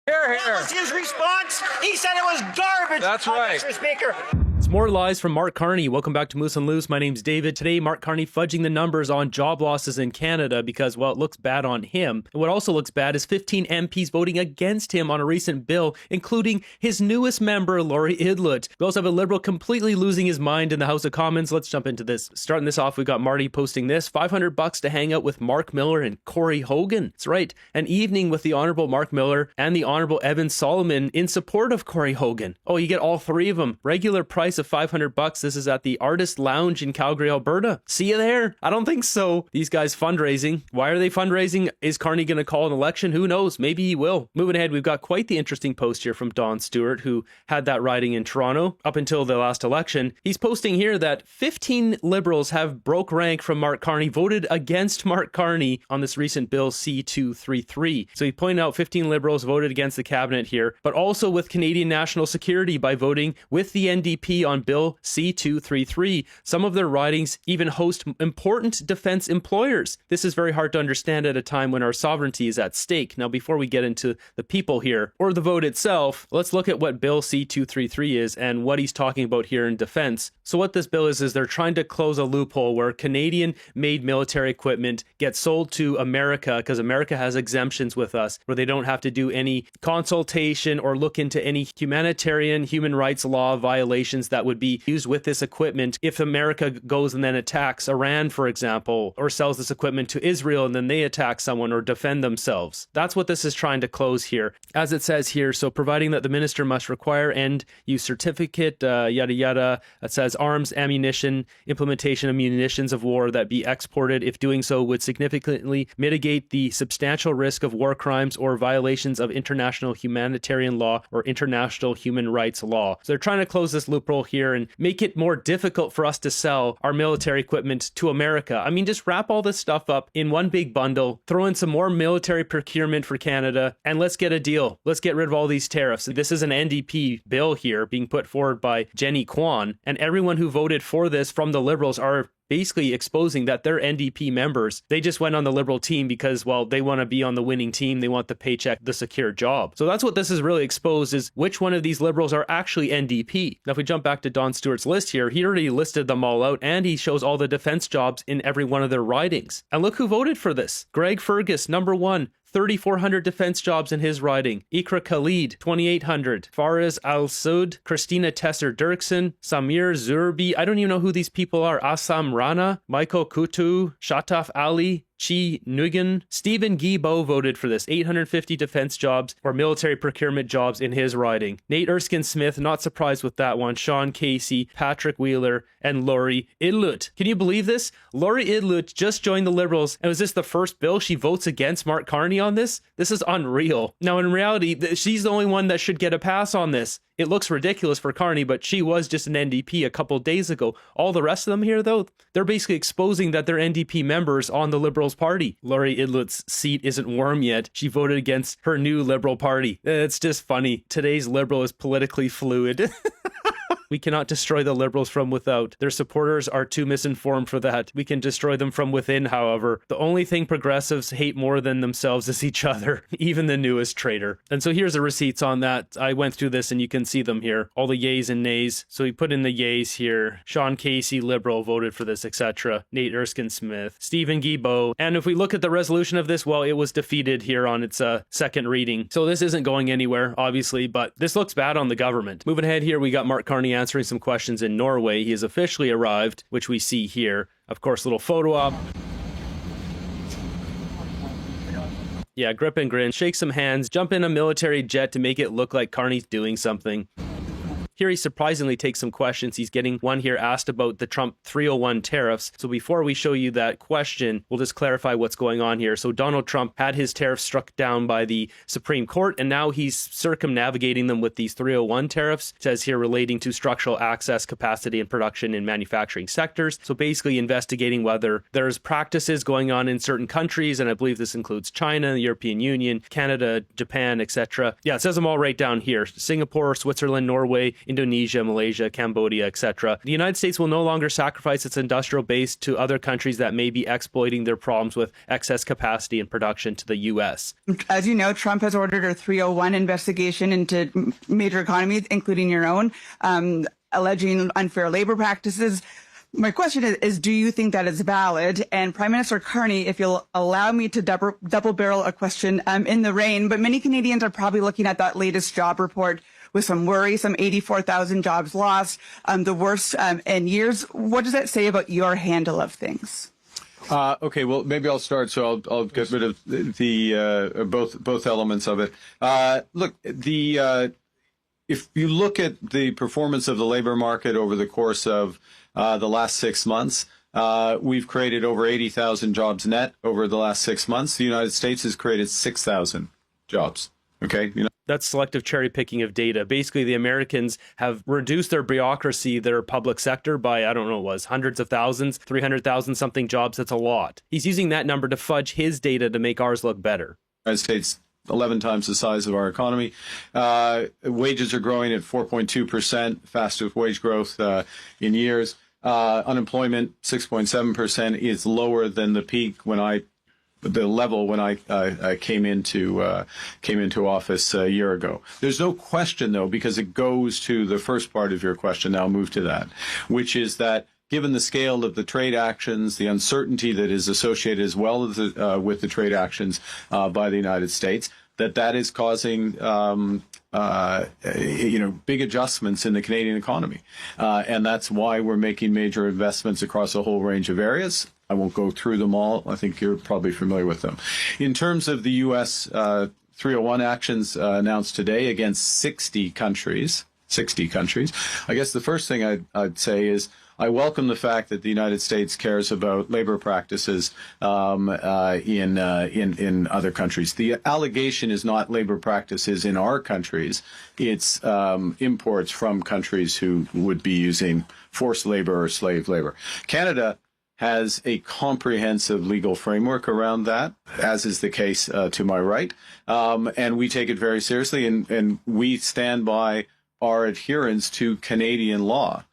Hear, What hear. was his response? He said it was garbage. That's right. Mr. Speaker. It's more lies from Mark Carney. Welcome back to Moose and Loose. My name's David. Today, Mark Carney fudging the numbers on job losses in Canada because, well, it looks bad on him. And what also looks bad is 15 MPs voting against him on a recent bill, including his newest member, Laurie IDLOUT. We also have a Liberal completely losing his mind in the House of Commons. Let's jump into this. Starting this off, we got Marty posting this, $500 to hang out with Mark Miller and Corey Hogan. That's right, an evening with the Honourable Mark Miller and the Honourable Evan Solomon in support of Corey Hogan. Oh, you get all three of them. Regular price of $500. This is at the Artist Lounge in Calgary, Alberta. See you there? I don't think so. These guys fundraising. Why are they fundraising? Is Carney going to call an election? Who knows? Maybe he will. Moving ahead, we've got quite the interesting post here from Don Stewart, who had that riding in Toronto up until the last election. He's posting here that 15 Liberals have broke rank from Mark Carney, voted against Mark Carney on this recent bill C-233. So he pointed out 15 Liberals voted against the cabinet here, but also with Canadian national security by voting with the NDP on bill C-233. Some of their ridings even host important defense employers. This is very hard to understand at a time when our sovereignty is at stake. Now, before we get into the people here or the vote itself, let's look at what bill C-233 is and what he's talking about here in defense. So what this bill is they're trying to close a loophole where Canadian-made military equipment gets sold to America because America has exemptions with us where they don't have to do any consultation or look into any humanitarian human rights law violations that would be used with this equipment if America goes and then attacks Iran, for example, or sells this equipment to Israel and then they attack someone or defend themselves. That's what this is trying to close here. As it says here, so providing that the minister must require end use certificate, yada yada, it says arms, ammunition, implementation of munitions of war that be exported if doing so would significantly mitigate the substantial risk of war crimes or violations of international humanitarian law or international human rights law. So they're trying to close this loophole here and make it more difficult for us to sell our military equipment to America. I mean, just wrap all this stuff up in one big bundle, throw in some more military procurement for Canada, and let's get a deal. Let's get rid of all these tariffs. This is an NDP bill here being put forward by Jenny Kwan, and everyone who voted for this from the Liberals are basically exposing that they're NDP members. They just went on the Liberal team because, well, they want to be on the winning team. They want the paycheck, the secure job. So that's what this is really exposed is which one of these Liberals are actually NDP. Now, if we jump back to Don Stewart's list here, he already listed them all out and he shows all the defense jobs in every one of their ridings. And look who voted for this. Greg Fergus, number one. 3,400 defense jobs in his riding. Ikra Khalid, 2,800. Faraz Al-Saud, Christina Tesser-Dirksen, Samir Zurbi. I don't even know who these people are. Assam Rana, Michael Kutu, Shataf Ali, Chi Nguyen. Stephen Guilbeault voted for this. 850 defense jobs or military procurement jobs in his riding. Nate Erskine-Smith, not surprised with that one. Sean Casey, Patrick Wheeler, and Laurie IDLOUT. Can you believe this? Laurie IDLOUT just joined the Liberals, and was this the first bill she votes against Mark Carney on this? This is unreal. Now, in reality, she's the only one that should get a pass on this. It looks ridiculous for Carney, but she was just an NDP a couple days ago. All the rest of them here, though, they're basically exposing that they're NDP members on the Liberals party. Laurie IDLOUT's seat isn't warm yet. She voted against her new Liberal party. It's just funny. Today's Liberal is politically fluid. We cannot destroy the Liberals from without. Their supporters are too misinformed for that. We can destroy them from within, however. The only thing progressives hate more than themselves is each other, even the newest traitor. And so here's the receipts on that. I went through this and you can see them here. All the yays and nays. So we put in the yays here. Sean Casey, Liberal, voted for this, etc. Nate Erskine-Smith, Stephen Guilbeault. And if we look at the resolution of this, well, it was defeated here on its second reading. So this isn't going anywhere, obviously, but this looks bad on the government. Moving ahead here, we got Mark Carney answering some questions in Norway. He has officially arrived, which we see here. Of course, little photo op. Yeah, grip and grin, shake some hands, jump in a military jet to make it look like Carney's doing something. Here he surprisingly takes some questions. He's getting one here asked about the Trump 301 tariffs. So before we show you that question, we'll just clarify what's going on here. So Donald Trump had his tariffs struck down by the Supreme Court, and now he's circumnavigating them with these 301 tariffs. It says here relating to structural access, capacity, and production in manufacturing sectors. So basically investigating whether there's practices going on in certain countries, and I believe this includes China, the European Union, Canada, Japan, etc. Yeah, it says them all right down here. Singapore, Switzerland, Norway, Indonesia, Malaysia, Cambodia, etc. The United States will no longer sacrifice its industrial base to other countries that may be exploiting their problems with excess capacity and production to the U.S. As you know, Trump has ordered a 301 investigation into major economies, including your own, alleging unfair labor practices. My question is, do you think that is valid? And Prime Minister Carney, if you'll allow me to double barrel a question in the rain, but many Canadians are probably looking at that latest job report with some worry, some 84,000 jobs lost, the worst in years. What does that say about your handle of things? Okay, well, maybe I'll start. So I'll get rid of the both elements of it. Look, if you look at the performance of the labor market over the course of the last 6 months, we've created over 80,000 jobs net over the last 6 months. The United States has created 6,000 jobs. Okay, That's selective cherry picking of data. Basically, the Americans have reduced their bureaucracy, their public sector by, I don't know, it was hundreds of thousands, 300,000 something jobs. That's a lot. He's using that number to fudge his data to make ours look better. The United States, 11 times the size of our economy. Wages are growing at 4.2%, fastest wage growth in years. Unemployment, 6.7%, is lower than the peak the level when I came into office a year ago. There's no question, though, because it goes to the first part of your question. Now I'll move to that, which is that given the scale of the trade actions, the uncertainty that is associated as well as with the trade actions by the United States, that is causing big adjustments in the Canadian economy, and that's why we're making major investments across a whole range of areas. I won't go through them all. I think you're probably familiar with them. In terms of the U.S. 301 actions announced today against 60 countries, I guess the first thing I'd say is I welcome the fact that the United States cares about labor practices in other countries. The allegation is not labor practices in our countries. It's imports from countries who would be using forced labor or slave labor. Canada has a comprehensive legal framework around that, as is the case to my right. And we take it very seriously, and we stand by our adherence to Canadian law.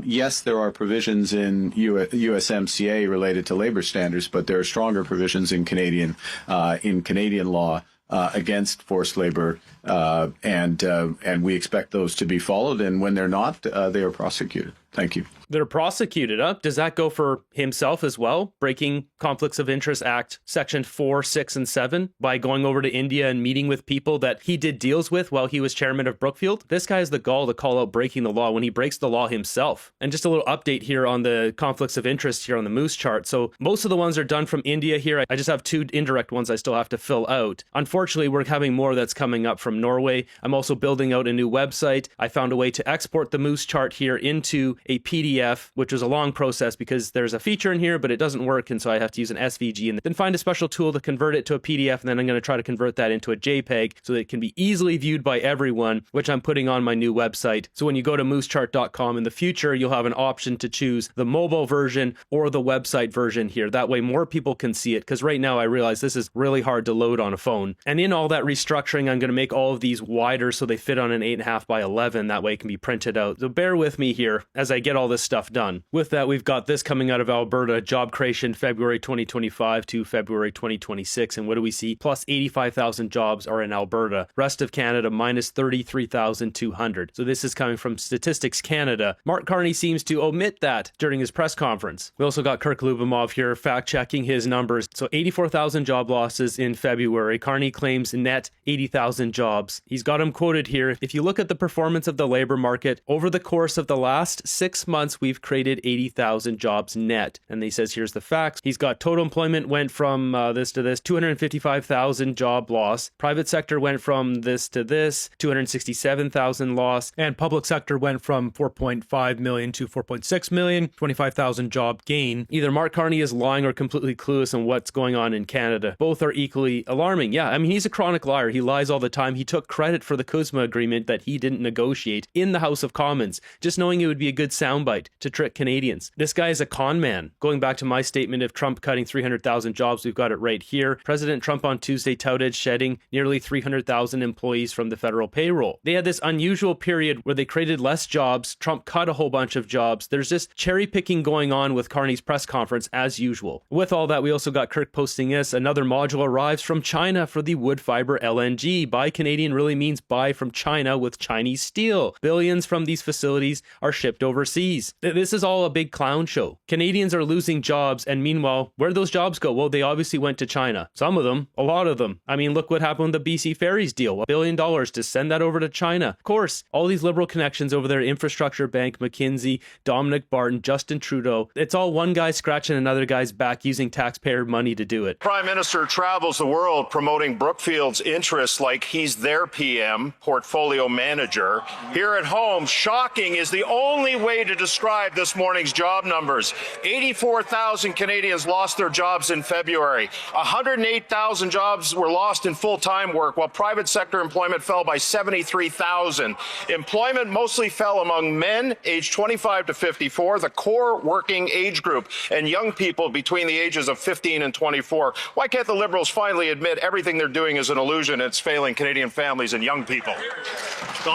Yes, there are provisions in USMCA related to labor standards, but there are stronger provisions in Canadian law against forced labor, and we expect those to be followed. And when they're not, they are prosecuted. Thank you. They're prosecuted. Does that go for himself as well? Breaking Conflicts of Interest Act, Section 4, 6, and 7 by going over to India and meeting with people that he did deals with while he was chairman of Brookfield? This guy has the gall to call out breaking the law when he breaks the law himself. And just a little update here on the conflicts of interest here on the Moose chart. So most of the ones are done from India here. I just have 2 indirect ones I still have to fill out. Unfortunately, we're having more that's coming up from Norway. I'm also building out a new website. I found a way to export the Moose chart here into a PDF, which was a long process because there's a feature in here, but it doesn't work. And so I have to use an SVG and then find a special tool to convert it to a PDF. And then I'm going to try to convert that into a JPEG so that it can be easily viewed by everyone, which I'm putting on my new website. So when you go to moosechart.com in the future, you'll have an option to choose the mobile version or the website version here. That way more people can see it, because right now I realize this is really hard to load on a phone. And in all that restructuring, I'm going to make all of these wider so they fit on an 8.5 by 11. That way it can be printed out. So bear with me here as I get all this stuff done. With that, we've got this coming out of Alberta, job creation February 2025 to February 2026. And what do we see? Plus 85,000 jobs are in Alberta. Rest of Canada, minus 33,200. So this is coming from Statistics Canada. Mark Carney seems to omit that during his press conference. We also got Kirk Lubomov here fact-checking his numbers. So 84,000 job losses in February. Carney claims net 80,000 jobs. He's got him quoted here. If you look at the performance of the labor market over the course of the last 6 months, we've created 80,000 jobs net. And he says, here's the facts. He's got total employment went from this to this, 255,000 job loss. Private sector went from this to this, 267,000 loss. And public sector went from 4.5 million to 4.6 million, 25,000 job gain. Either Mark Carney is lying or completely clueless on what's going on in Canada. Both are equally alarming. Yeah, I mean, he's a chronic liar. He lies all the time. He took credit for the CUSMA agreement that he didn't negotiate in the House of Commons, just knowing it would be a good edited soundbite to trick Canadians. This guy is a con man. Going back to my statement of Trump cutting 300,000 jobs, we've got it right here. President Trump on Tuesday touted shedding nearly 300,000 employees from the federal payroll. They had this unusual period where they created less jobs. Trump cut a whole bunch of jobs. There's just cherry picking going on with Carney's press conference as usual. With all that, we also got Kirk posting this. Another module arrives from China for the wood fiber LNG. Buy Canadian really means buy from China with Chinese steel. Billions from these facilities are shipped overseas. This is all a big clown show. Canadians are losing jobs, and meanwhile, where'd those jobs go? Well, they obviously went to China. Some of them, a lot of them. I mean, look what happened with the BC Ferries deal. $1 billion to send that over to China. Of course, all these liberal connections over there, Infrastructure Bank, McKinsey, Dominic Barton, Justin Trudeau. It's all one guy scratching another guy's back using taxpayer money to do it. Prime Minister travels the world promoting Brookfield's interests like he's their PM, portfolio manager. Here at home, shocking is the only way to describe this morning's job numbers. 84,000 Canadians lost their jobs in February. 108,000 jobs were lost in full-time work, while private sector employment fell by 73,000. Employment mostly fell among men aged 25 to 54, the core working age group, and young people between the ages of 15 and 24. Why can't the Liberals finally admit everything they're doing is an illusion and it's failing Canadian families and young people?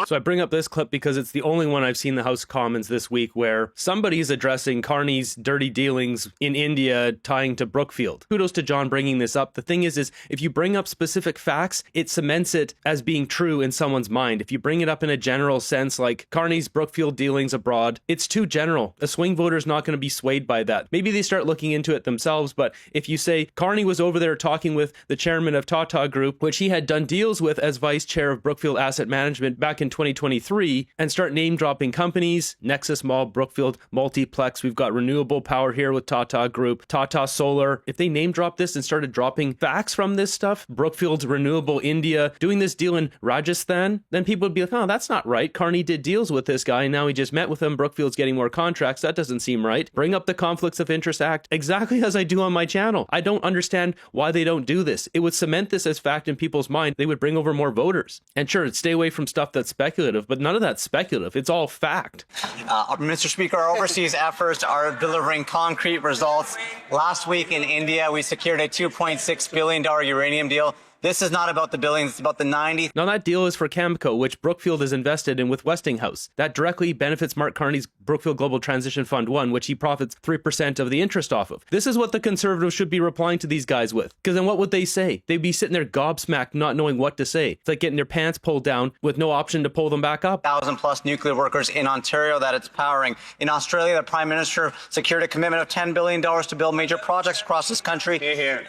So I bring up this clip because it's the only one I've seen in the House of Commons this week where somebody's addressing Carney's dirty dealings in India tying to Brookfield. Kudos to John bringing this up. The thing is if you bring up specific facts, it cements it as being true in someone's mind. If you bring it up in a general sense, like Carney's Brookfield dealings abroad, it's too general. A swing voter's not going to be swayed by that. Maybe they start looking into it themselves, but if you say Carney was over there talking with the chairman of Tata Group, which he had done deals with as vice chair of Brookfield Asset Management back in 2023, and start name dropping companies, Nexus Mall, Brookfield, Multiplex, we've got renewable power here with Tata Group, Tata Solar. If they name drop this and started dropping facts from this stuff, Brookfield's Renewable India, doing this deal in Rajasthan, then people would be like, oh, that's not right. Carney did deals with this guy and now he just met with him. Brookfield's getting more contracts. That doesn't seem right. Bring up the Conflicts of Interest Act exactly as I do on my channel. I don't understand why they don't do this. It would cement this as fact in people's mind. They would bring over more voters. And sure, stay away from stuff that's speculative, but none of that's speculative. It's all fact. Mr. Speaker, our overseas efforts are delivering concrete results. Last week in India, we secured a $2.6 billion uranium deal. This is not about the billions, it's about the 90. Now that deal is for Cameco, which Brookfield is invested in with Westinghouse. That directly benefits Mark Carney's Brookfield Global Transition Fund 1, which he profits 3% of the interest off of. This is what the Conservatives should be replying to these guys with. Because then what would they say? They'd be sitting there gobsmacked, not knowing what to say. It's like getting their pants pulled down with no option to pull them back up. 1,000+ nuclear workers in Ontario that it's powering. In Australia, the Prime Minister secured a commitment of $10 billion to build major projects across this country.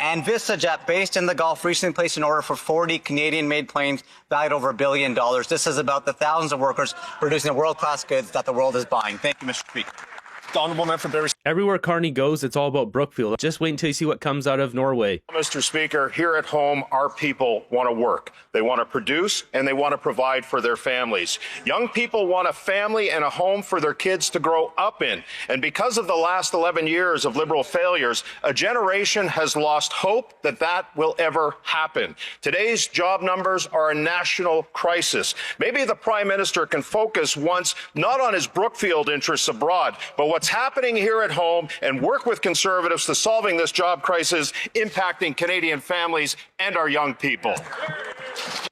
And VistaJet, based in the Gulf, recently placed an order for 40 Canadian-made planes valued over $1 billion. This is about the thousands of workers producing the world-class goods that the world is buying. Thank you, Mr. Speaker. Everywhere Carney goes, it's all about Brookfield. Just wait until you see what comes out of Norway. Mr. Speaker, here at home, our people want to work. They want to produce and they want to provide for their families. Young people want a family and a home for their kids to grow up in. And because of the last 11 years of Liberal failures, a generation has lost hope that that will ever happen. Today's job numbers are a national crisis. Maybe the Prime Minister can focus once not on his Brookfield interests abroad, but what's happening here at home and work with Conservatives to solving this job crisis impacting Canadian families and our young people.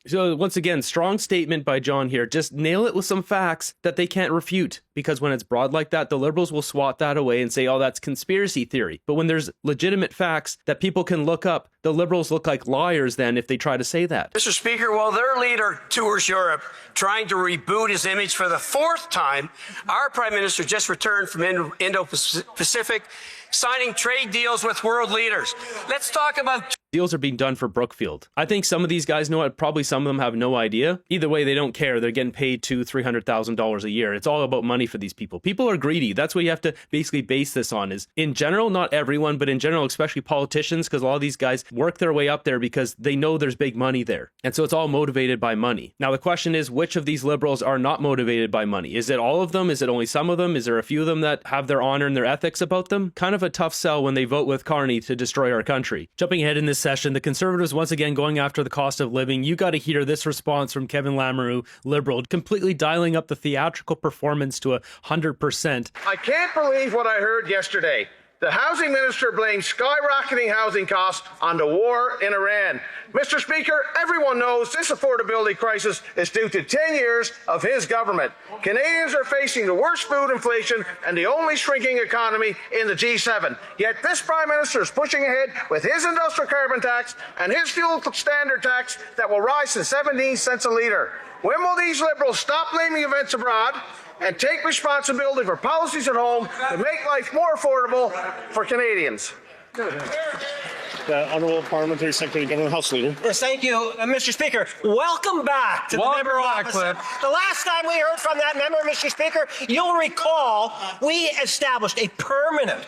So once again, strong statement by John here. Just nail it with some facts that they can't refute. Because when it's broad like that, the Liberals will swat that away and say, oh, that's conspiracy theory. But when there's legitimate facts that people can look up, the Liberals look like liars then if they try to say that. Mr. Speaker, while their leader tours Europe trying to reboot his image for the fourth time, our Prime Minister just returned from Indo-Pacific, signing trade deals with world leaders. Let's talk about... Deals are being done for Brookfield. I think some of these guys know it. Probably some of them have no idea. Either way, they don't care. They're getting paid $200,000-$300,000 a year. It's all about money for these people. People are greedy. That's what you have to basically base this on is, in general, not everyone, but in general, especially politicians, because a lot of these guys work their way up there because they know there's big money there. And so it's all motivated by money. Now, the question is, which of these Liberals are not motivated by money? Is it all of them? Is it only some of them? Is there a few of them that have their honor and their ethics about them? Kind of a tough sell when they vote with Carney to destroy our country. Jumping ahead in this session, the Conservatives once again going after the cost of living. You got to hear this response from Kevin Lamoureux, Liberal, completely dialing up the theatrical performance to 100%. I can't believe what I heard yesterday. The housing minister blames skyrocketing housing costs on the war in Iran. Mr. Speaker, everyone knows this affordability crisis is due to 10 years of his government. Canadians are facing the worst food inflation and the only shrinking economy in the G7. Yet this Prime Minister is pushing ahead with his industrial carbon tax and his fuel standard tax that will rise to 17 cents a litre. When will these Liberals stop blaming events abroad and take responsibility for policies at home to make life more affordable for Canadians? The Honourable Parliamentary Secretary, Government House Leader. Yes, thank you, Mr. Speaker. Welcome back to the member office. The last time we heard from that member, Mr. Speaker, you'll recall we established a permanent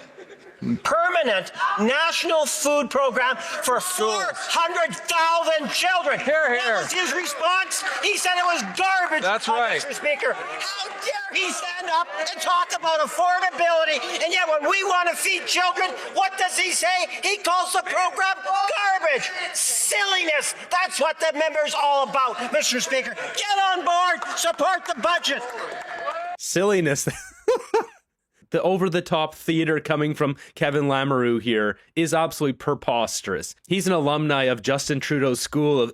national food program for 400,000 children. What was his response? He said it was garbage. That's right. Mr. Speaker, how dare he stand up and talk about affordability, and yet when we want to feed children, what does he say? He calls the program garbage. Silliness. That's what the member's all about, Mr. Speaker. Get on board. Support the budget. Silliness. The over-the-top theater coming from Kevin Lamoureux here is absolutely preposterous. He's an alumni of Justin Trudeau's school of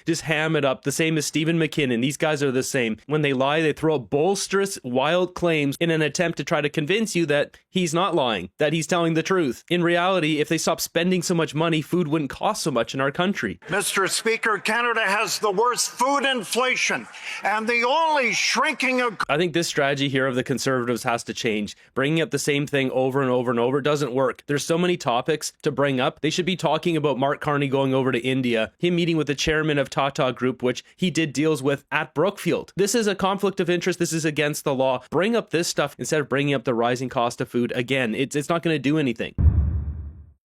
just ham it up, the same as Stephen McKinnon. These guys are the same. When they lie, they throw out bolsterous, wild claims in an attempt to try to convince you that he's not lying, that he's telling the truth. In reality, if they stopped spending so much money, food wouldn't cost so much in our country. Mr. Speaker, Canada has the worst food inflation and the only shrinking... I think this strategy here of the Conservatives has to change. Bringing up the same thing over and over and over doesn't work. There's so many topics to bring up. They should be talking about Mark Carney going over to India, him meeting with the chairman of Tata Group, which he did deals with at Brookfield. This is a conflict of interest. This is against the law. Bring up this stuff instead of bringing up the rising cost of food again. It's not going to do anything.